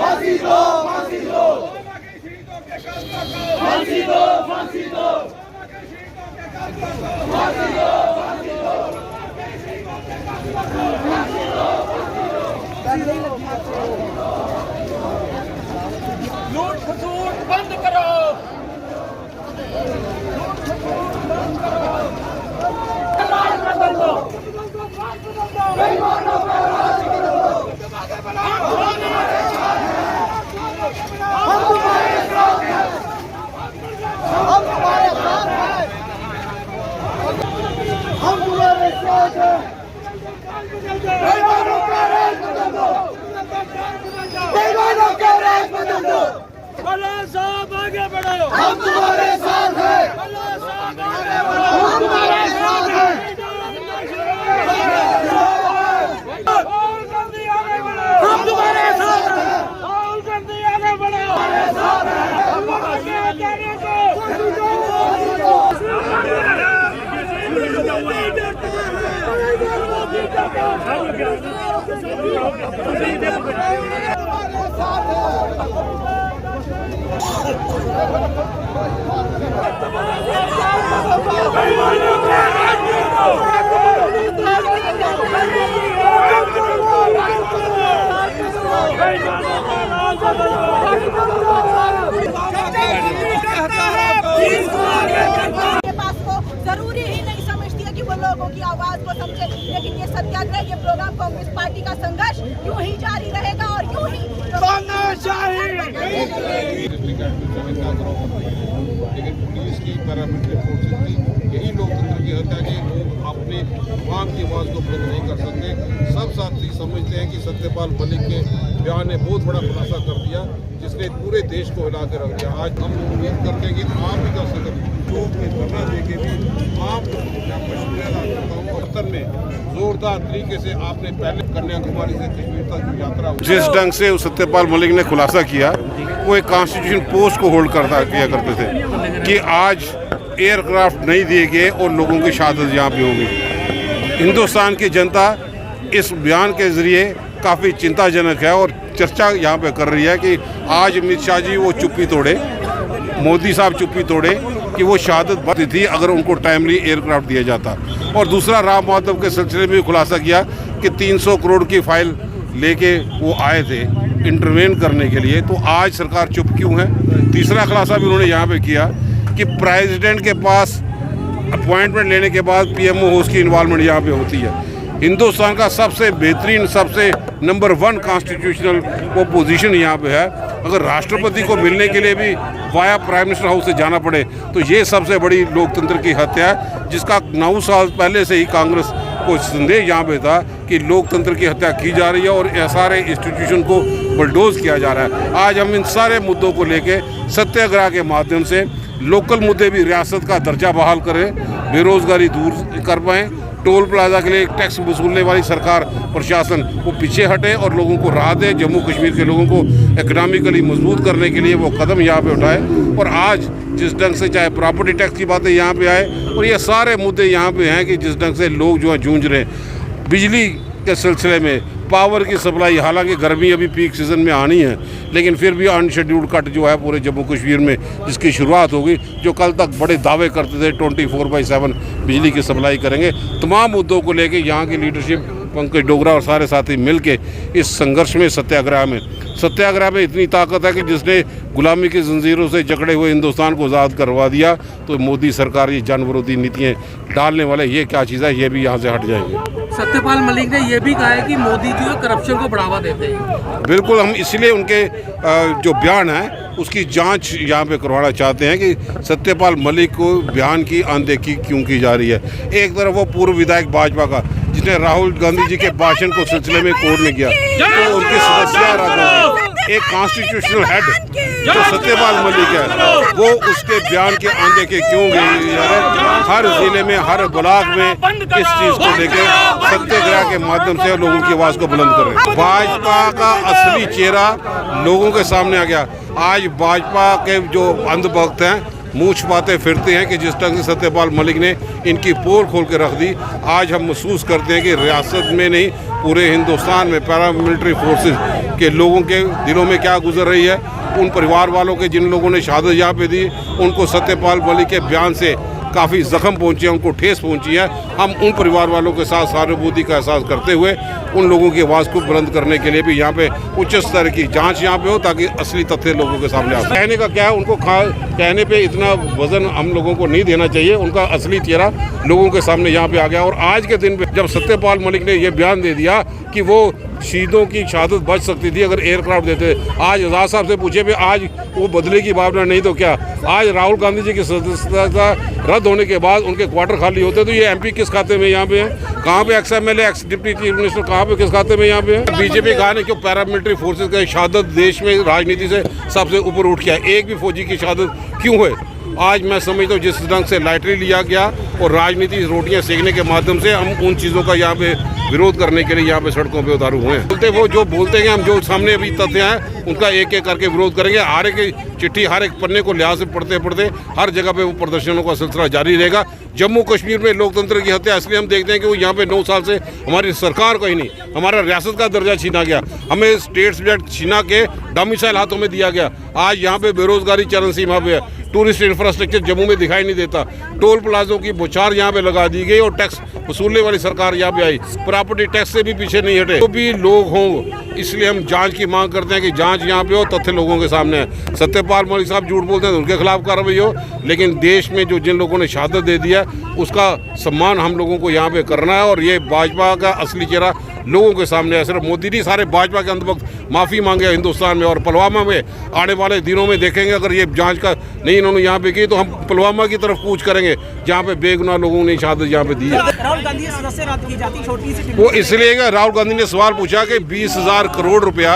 फांसी दो, फांसी दो, फांसी दो, फांसी दो, फांसी दो, लूट खसूट बंद करो, राज बदल दो, बेईमानों का राज बदल दो। हम तुम्हारे साथ हैं, हम तुम्हारे साथ हैं, हम तुम्हारे साथ हैं। बेईमानों का राज बदल दो, बेईमानों का राज बदल दो। अल्लाह साहब आगे बढ़ो, हम तुम्हारे साथ हैं, अल्लाह साहब आगे बढ़ो, हम तुम्हारे साथ हैं। राहुल गांधी आगे बढ़ो, हम तुम्हारे साथ हैं, राहुल गांधी आगे बढ़ो, हमारे साथ हैं। जरूरी ही नहीं समझती है कि वो लोगों की आवाज को समझे, लेकिन ये सत्याग्रह, ये प्रोग्राम कांग्रेस पार्टी का संघर्ष यूं ही जारी रहेगा और यूं ही लेकिन पुलिस की पैरामिलिट्री फोर्सेस की यही लोकतंत्र की हत्या कि लोग अपने आवाम की आवाज़ को बुलंद नहीं कर सकते। सब साथी समझते हैं कि सत्यपाल मलिक के बयान ने बहुत बड़ा खुलासा कर दिया, जिसने पूरे देश को हिला के रख दिया। आज हम उम्मीद करते हैं कि आप भी कर सकते चौक में धरना देके भी आप मशवरा करता हूँ वतन में जोरदार तरीके से आपने पहले कन्याकुमारी से कश्मीर तक यात्रा जिस ढंग से सत्यपाल मलिक ने खुलासा किया, वो एक कॉन्स्टिट्यूशन पोस्ट को होल्ड किया करते थे कि आज एयरक्राफ्ट नहीं दिए गए और लोगों की शहादत यहाँ पे होगी। हिंदुस्तान की जनता इस बयान के ज़रिए काफ़ी चिंताजनक है और चर्चा यहाँ पे कर रही है कि आज अमित शाह जी वो चुप्पी तोड़े, मोदी साहब चुप्पी तोड़े कि वो शहादत बनती थी अगर उनको टाइमली एयरक्राफ्ट दिया जाता। और दूसरा, राम माधव के सिलसिले में खुलासा किया कि 300 करोड़ की फाइल लेके वो आए थे इंटरवेन करने के लिए, तो आज सरकार चुप क्यों है। तीसरा खुलासा भी उन्होंने यहाँ पे किया कि प्रेसिडेंट के पास अपॉइंटमेंट लेने के बाद पीएमओ हाउस की इन्वॉल्वमेंट यहाँ पे होती है। हिंदुस्तान का सबसे बेहतरीन, सबसे नंबर 1 कॉन्स्टिट्यूशनल वो पोजीशन यहाँ पे है। अगर राष्ट्रपति को मिलने के लिए भी वाया प्राइम मिनिस्टर हाउस से जाना पड़े तो ये सबसे बड़ी लोकतंत्र की हत्या है, जिसका 9 साल पहले से ही कांग्रेस को संदेह यहाँ पे था कि लोकतंत्र की हत्या की जा रही है और सारे इंस्टीट्यूशन को बुलडोज किया जा रहा है। आज हम इन सारे मुद्दों को लेके सत्याग्रह के माध्यम से लोकल मुद्दे भी रियासत का दर्जा बहाल करें, बेरोजगारी दूर कर पाएँ, टोल प्लाजा के लिए टैक्स वसूलने वाली सरकार प्रशासन वो पीछे हटे और लोगों को राह दे। जम्मू कश्मीर के लोगों को इकोनॉमिकली मजबूत करने के लिए वो कदम यहाँ पे उठाए। और आज जिस ढंग से चाहे प्रॉपर्टी टैक्स की बातें यहाँ पे आए और ये सारे मुद्दे यहाँ पे हैं कि जिस ढंग से लोग जो है जूझ रहे हैं बिजली के सिलसिले में, पावर की सप्लाई, हालांकि गर्मी अभी पीक सीज़न में आनी है लेकिन फिर भी अनशेड्यूल्ड कट जो है पूरे जम्मू कश्मीर में जिसकी शुरुआत होगी, जो कल तक बड़े दावे करते थे 24/7 बिजली की सप्लाई करेंगे। तमाम मुद्दों को लेके यहाँ की लीडरशिप, पंकज डोगरा और सारे साथी मिलके इस संघर्ष में, सत्याग्रह में इतनी ताकत है कि जिसने गुलामी की जंजीरों से जकड़े हुए हिंदुस्तान को आज़ाद करवा दिया। तो मोदी सरकार ये जनविरोधी नीतियाँ डालने वाले ये क्या चीज़ है, ये भी यहाँ से हट जाएंगे। सत्यपाल मलिक ने यह भी कहा है कि मोदी जो है करप्शन को बढ़ावा देते हैं। बिल्कुल, हम इसलिए उनके जो बयान है उसकी जांच यहाँ पे करवाना चाहते हैं कि सत्यपाल मलिक को बयान की अनदेखी क्यों की जा रही है। एक तरफ वो पूर्व विधायक भाजपा का जिसने राहुल गांधी जी के भाषण को सिलसिले में कोर्ट में किया, तो उनके सदस्य एक कॉन्स्टिट्यूशनल हेड जो सत्यपाल मलिक है वो उसके बयान के अनदेखी क्यों गई जा रही है। हर जिले में, हर ब्लॉक में इस चीज़ को लेकर सत्याग्रह के माध्यम से लोगों की आवाज़ को बुलंद कर रहे हैं। भाजपा का असली चेहरा लोगों के सामने आ गया। आज भाजपा के जो अंधभक्त हैं मुँह छुपाते फिरते हैं कि जिस ढंग से सत्यपाल मलिक ने इनकी पोल खोल के रख दी। आज हम महसूस करते हैं कि रियासत में नहीं पूरे हिंदुस्तान में पैरामिलिट्री फोर्सेस के लोगों के दिलों में क्या गुजर रही है। उन परिवार वालों के जिन लोगों ने शहादत यहाँ पे दी, उनको सत्यपाल मलिक के बयान से काफ़ी ज़ख्म पहुँचे हैं, उनको ठेस पहुँची है। हम उन परिवार वालों के साथ सहानुभूति का एहसास करते हुए उन लोगों की आवाज़ को बुलंद करने के लिए भी यहाँ पे उच्च स्तर की जांच यहाँ पे हो, ताकि असली तथ्य लोगों के सामने आ सके। कहने का क्या है, उनको कहने पे इतना वजन हम लोगों को नहीं देना चाहिए। उनका असली चेहरा लोगों के सामने यहाँ पे आ गया। और आज के दिन पे जब सत्यपाल मलिक ने ये बयान दे दिया कि वो शहीदों की शहादत बच सकती थी अगर एयरक्राफ्ट देते, आज आज़ाद साहब से पूछे भी आज वो बदले की भावना नहीं तो क्या। आज राहुल गांधी जी की सदस्यता रद्द होने के बाद उनके क्वार्टर खाली होते तो ये एमपी किस खाते में यहाँ पे है, कहाँ पे ex MLA x deputy chief minister कहाँ पे किस खाते में यहाँ पे है। बीजेपी कहा नहीं क्यों पैरामिलिट्री फोर्सेज का शहादत देश में राजनीति से सबसे ऊपर उठ गया। एक भी फौजी की शहादत क्यों है? आज मैं समझता हूँ जिस ढंग से लाइटली लिया गया और राजनीति रोटियां सेकने के माध्यम से हम उन चीज़ों का यहाँ पे विरोध करने के लिए यहाँ पे सड़कों पे उतारू हुए हैं। बोलते वो जो बोलते हैं, हम जो सामने अभी तथ्य हैं उनका एक एक करके विरोध करेंगे। हर एक चिट्ठी हर एक पन्ने को लिहाज से पढ़ते पढ़ते हर जगह पे वो प्रदर्शनों का सिलसिला जारी रहेगा। जम्मू कश्मीर में लोकतंत्र की हत्या इसलिए हम देखते हैं कि वो यहाँ पे 9 साल से हमारी सरकार का ही नहीं, हमारा रियासत का दर्जा छीना गया, हमें स्टेट सब्जेक्ट छीना के डोमिसाइल हाथों में दिया गया। आज यहाँ पे बेरोजगारी चरम सीमा पे है, टूरिस्ट इंफ्रास्ट्रक्चर जम्मू में दिखाई नहीं देता, टोल प्लाजों की बौछार यहाँ पे लगा दी गई और टैक्स वसूलने वाली सरकार यहाँ पे आई, प्रॉपर्टी टैक्स से भी पीछे नहीं हटे। तो भी लोग हों, इसलिए हम जांच की मांग करते हैं कि जांच यहाँ पे हो, तथ्य लोगों के सामने है। सत्यपाल मलिक साहब झूठ बोलते हैं तो उनके खिलाफ कार्रवाई हो, लेकिन देश में जो जिन लोगों ने शहादत दे दिया उसका सम्मान हम लोगों को यहाँ पे करना है। और ये भाजपा का असली चेहरा लोगों के सामने है। सिर्फ मोदी नहीं, सारे भाजपा के अंतर्गत माफ़ी मांगे हिंदुस्तान में। और पुलवामा में आने वाले दिनों में देखेंगे अगर ये जांच का नहीं इन्होंने यहाँ पे की तो हम पुलवामा की तरफ कूच करेंगे जहाँ पे बेगुनाह लोगों ने शहादत यहाँ पे दी है। राहुल गांधी सदस्य रद्द की जाती छोटी सी वो इसलिए कि राहुल गांधी ने सवाल पूछा कि 20,000 करोड़ रुपया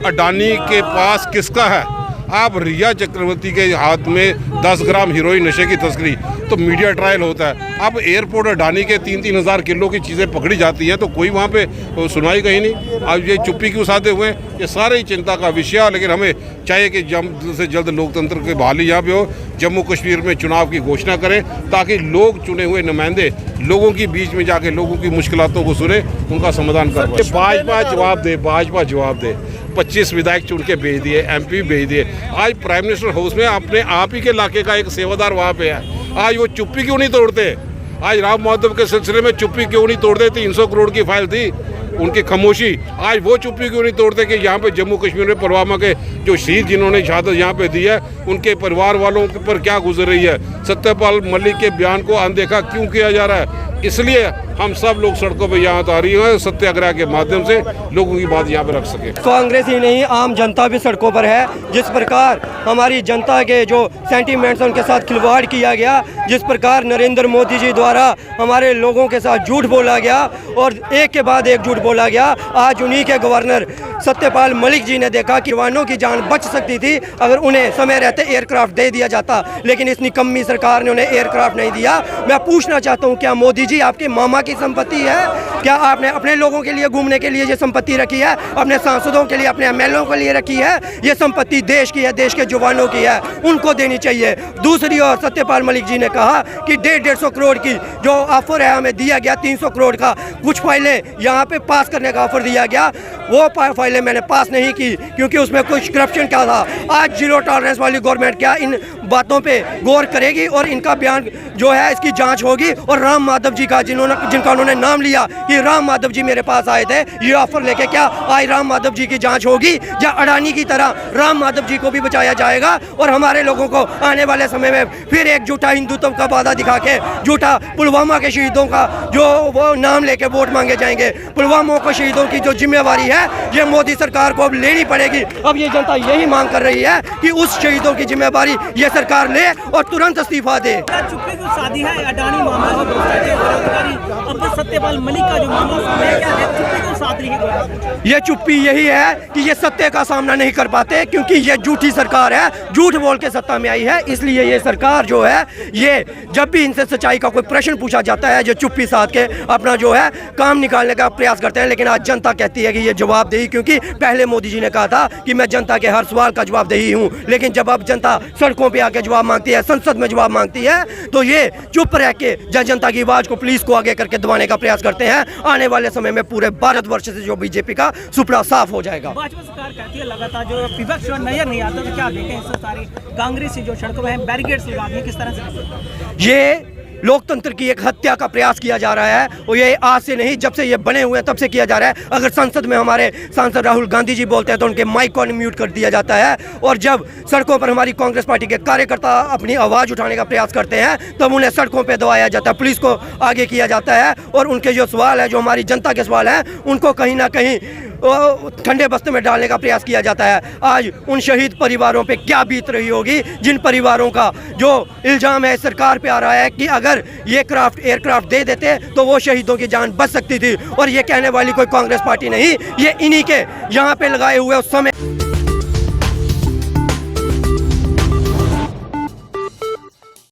अडानी के पास किसका है। आप रिया चक्रवर्ती के हाथ में 10 ग्राम हीरोइन नशे की तस्करी, तो मीडिया ट्रायल होता है। अब एयरपोर्ट अडानी के 3-3 हज़ार किलो की चीज़ें पकड़ी जाती हैं तो कोई वहाँ पे सुनवाई कहीं नहीं। अब ये चुप्पी क्यों साधे हुए हैं, ये सारे ही चिंता का विषय है। लेकिन हमें चाहिए कि जल्द से जल्द लोकतंत्र की बहाली यहाँ पे हो, जम्मू कश्मीर में चुनाव की घोषणा करें ताकि लोग चुने हुए नुमाइंदे लोगों के बीच में जाके लोगों की मुश्किलातों को सुने, उनका समाधान कर पाए। भाजपा जवाब दे, भाजपा जवाब दे। 25 विधायक चुन के भेज दिए, MP भेज दिए। आज प्राइम मिनिस्टर हाउस में अपने आप ही के इलाके का एक सेवादार वहाँ पे है। आज वो चुप्पी क्यों नहीं तोड़ते? आज राम माधव के सिलसिले में चुप्पी क्यों नहीं तोड़ते? 300 करोड़ की फाइल थी, उनकी खामोशी। आज वो चुप्पी क्यों नहीं तोड़ते कि यहाँ पे जम्मू कश्मीर में पुलवामा के जो शहीद जिन्होंने शहादत यहाँ पे दी है उनके परिवार वालों पर क्या गुजर रही है। सत्यपाल मलिक के बयान को अनदेखा क्यों किया जा रहा है? इसलिए हम सब लोग सड़कों पे यहाँ आ रही हैं, सत्याग्रह के माध्यम से लोगों की बात यहाँ पे रख सके। कांग्रेस ही नहीं, आम जनता भी सड़कों पर है। जिस प्रकार हमारी जनता के जो सेंटीमेंट्स उनके साथ खिलवाड़ किया गया, जिस प्रकार नरेंद्र मोदी जी द्वारा हमारे लोगों के साथ झूठ बोला गया और एक के बाद एक झूठ बोला गया। आज उन्हीं के गवर्नर सत्यपाल मलिक जी ने देखा कि जवानों की जान बच सकती थी अगर उन्हें समय रहते एयरक्राफ्ट दे दिया जाता, लेकिन इस निकम्मी सरकार ने उन्हें एयरक्राफ्ट नहीं दिया। मैं पूछना चाहता हूँ, क्या मोदी जी आपके मामा की संपत्ति है? क्या आपने अपने लोगों के लिए घूमने के लिए ये संपत्ति रखी है? अपने सांसदों के लिए, अपने MLA के लिए रखी है? ये संपत्ति देश की है, देश के जवानों की है, उनको देनी चाहिए। दूसरी ओर सत्यपाल मलिक जी ने कहा कि 150 करोड़ की जो ऑफर है हमें दिया गया, 300 करोड़ का कुछ फाइलें यहाँ पे पास करने का ऑफर दिया गया, वो फाइलें मैंने पास नहीं की क्योंकि उसमें कुछ करप्शन क्या था। आज जीरो टॉलरेंस वाली गवर्नमेंट क्या इन बातों पे गौर करेगी और इनका बयान जो है इसकी जांच होगी। और राम माधव जी का जिनका उन्होंने नाम लिया कि राम माधव जी मेरे पास आए थे ये ऑफर लेके, क्या आज राम माधव जी की जांच होगी या अडानी की तरह राम माधव जी को भी बचाया जाएगा और हमारे लोगों को आने वाले समय में फिर एक झूठा हिंदुत्व का वादा दिखा के झूठा पुलवामा के शहीदों का जो वो नाम लेके वोट मांगे जाएंगे। पुलवामा के शहीदों की जो जिम्मेवारी है ये मोदी सरकार को अब लेनी पड़ेगी। अब ये जनता यही मांग कर रही है कि उस शहीदों की जिम्मेवारी ये सरकार ले और तुरंत इस्तीफा दे। चुप्पी की शादी है अडानी मामला जो अब सत्यपाल मलिक का जो मामला सामने क्या है, चुप्पी क्यों साध रही है? ये चुप्पी यही है कि ये सत्य का सामना नहीं कर पाते क्योंकि ये झूठी सरकार है, झूठ बोल के सत्ता में आई है। इसलिए ये सरकार जो है ये जब भी इनसे सच्चाई का कोई प्रश्न पूछा जाता है जो चुप्पी साध के अपना जो है काम निकालने का प्रयास करते हैं। लेकिन आज जनता कहती है कि ये जवाबदेही, क्योंकि पहले मोदी जी ने कहा था कि मैं जनता के हर सवाल का जवाबदेही हूँ, लेकिन जब अब जनता सड़कों पे आ आके जवाब मांगती है, संसद में जवाब मांगती है, तो ये चुप रह के जनता की आवाज को, पुलिस को आगे करके दबाने का प्रयास करते हैं। आने वाले समय में पूरे भारतवर्ष से जो बीजेपी का सुपड़ा साफ हो जाएगा। भाजपा सरकार कहती है लगातार जो विपक्ष नजर नहीं आता, तो क्या देखें इस सारी कांग्रेस जो सड़कों में बैरिकेड्स लगा दिए, किस तरह से ये लोकतंत्र की एक हत्या का प्रयास किया जा रहा है और ये आज से नहीं, जब से ये बने हुए हैं तब से किया जा रहा है। अगर संसद में हमारे सांसद राहुल गांधी जी बोलते हैं तो उनके माइक को अनम्यूट कर दिया जाता है, और जब सड़कों पर हमारी कांग्रेस पार्टी के कार्यकर्ता अपनी आवाज़ उठाने का प्रयास करते हैं तब उन्हें सड़कों पर दबाया जाता है, पुलिस को आगे किया जाता है, और उनके जो सवाल है, जो हमारी जनता के सवाल हैं, उनको कहीं ना कहीं ठंडे बस्ते में डालने का प्रयास किया जाता है। आज उन शहीद परिवारों पे क्या बीत रही होगी, जिन परिवारों का जो इल्ज़ाम है सरकार पे आ रहा है कि अगर ये एयरक्राफ्ट दे देते तो वो शहीदों की जान बच सकती थी, और ये कहने वाली कोई कांग्रेस पार्टी नहीं, ये इन्हीं के यहाँ पे लगाए हुए उस समय